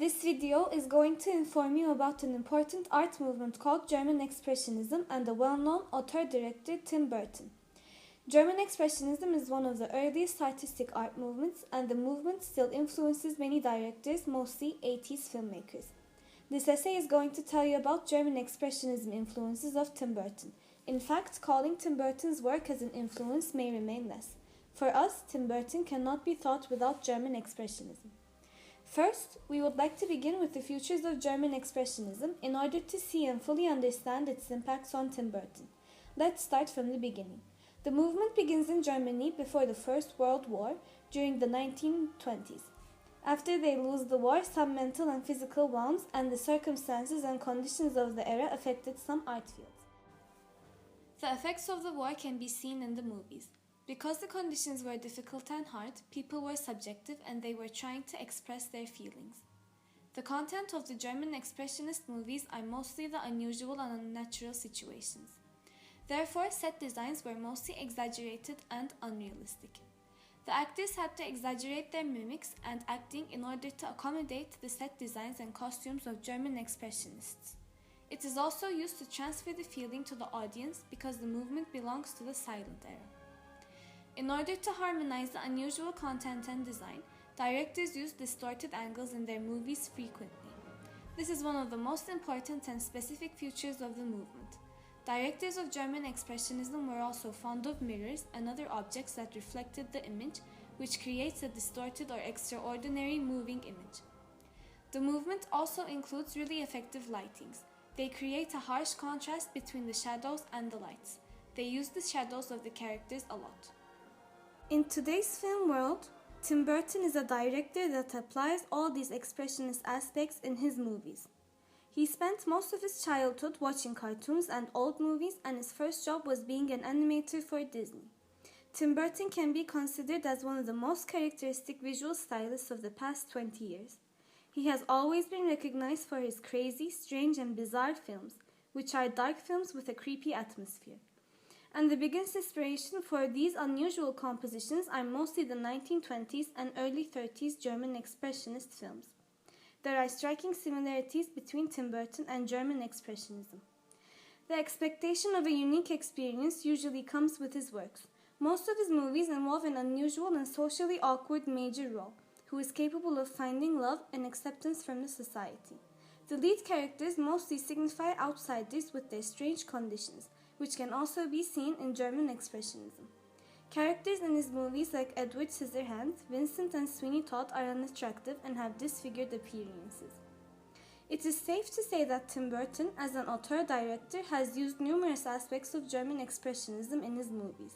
This video is going to inform you about an important art movement called German Expressionism and the well-known author-director Tim Burton. German Expressionism is one of the earliest artistic art movements, and the movement still influences many directors, mostly 80s filmmakers. This essay is going to tell you about German Expressionism influences of Tim Burton. In fact, calling Tim Burton's work as an influence may remain less. For us, Tim Burton cannot be thought without German Expressionism. First, we would like to begin with the futures of German Expressionism in order to see and fully understand its impacts on Tim Burton. Let's start from the beginning. The movement begins in Germany before the First World War during the 1920s. After they lose the war, some mental and physical wounds and the circumstances and conditions of the era affected some art fields. The effects of the war can be seen in the movies. Because the conditions were difficult and hard, people were subjective and they were trying to express their feelings. The content of the German Expressionist movies are mostly the unusual and unnatural situations. Therefore, set designs were mostly exaggerated and unrealistic. The actors had to exaggerate their mimics and acting in order to accommodate the set designs and costumes of German Expressionists. It is also used to transfer the feeling to the audience because the movement belongs to the silent era. In order to harmonize the unusual content and design, directors used distorted angles in their movies frequently. This is one of the most important and specific features of the movement. Directors of German Expressionism were also fond of mirrors and other objects that reflected the image, which creates a distorted or extraordinary moving image. The movement also includes really effective lightings. They create a harsh contrast between the shadows and the lights. They use the shadows of the characters a lot. In today's film world, Tim Burton is a director that applies all these expressionist aspects in his movies. He spent most of his childhood watching cartoons and old movies, and his first job was being an animator for Disney. Tim Burton can be considered as one of the most characteristic visual stylists of the past 20 years. He has always been recognized for his crazy, strange, and bizarre films, which are dark films with a creepy atmosphere. And the biggest inspiration for these unusual compositions are mostly the 1920s and early 30s German Expressionist films. There are striking similarities between Tim Burton and German Expressionism. The expectation of a unique experience usually comes with his works. Most of his movies involve an unusual and socially awkward major role, who is capable of finding love and acceptance from the society. The lead characters mostly signify outsiders with their strange conditions, which can also be seen in German Expressionism. Characters in his movies like Edward Scissorhands, Vincent and Sweeney Todd are unattractive and have disfigured appearances. It is safe to say that Tim Burton, as an auteur-director, has used numerous aspects of German Expressionism in his movies.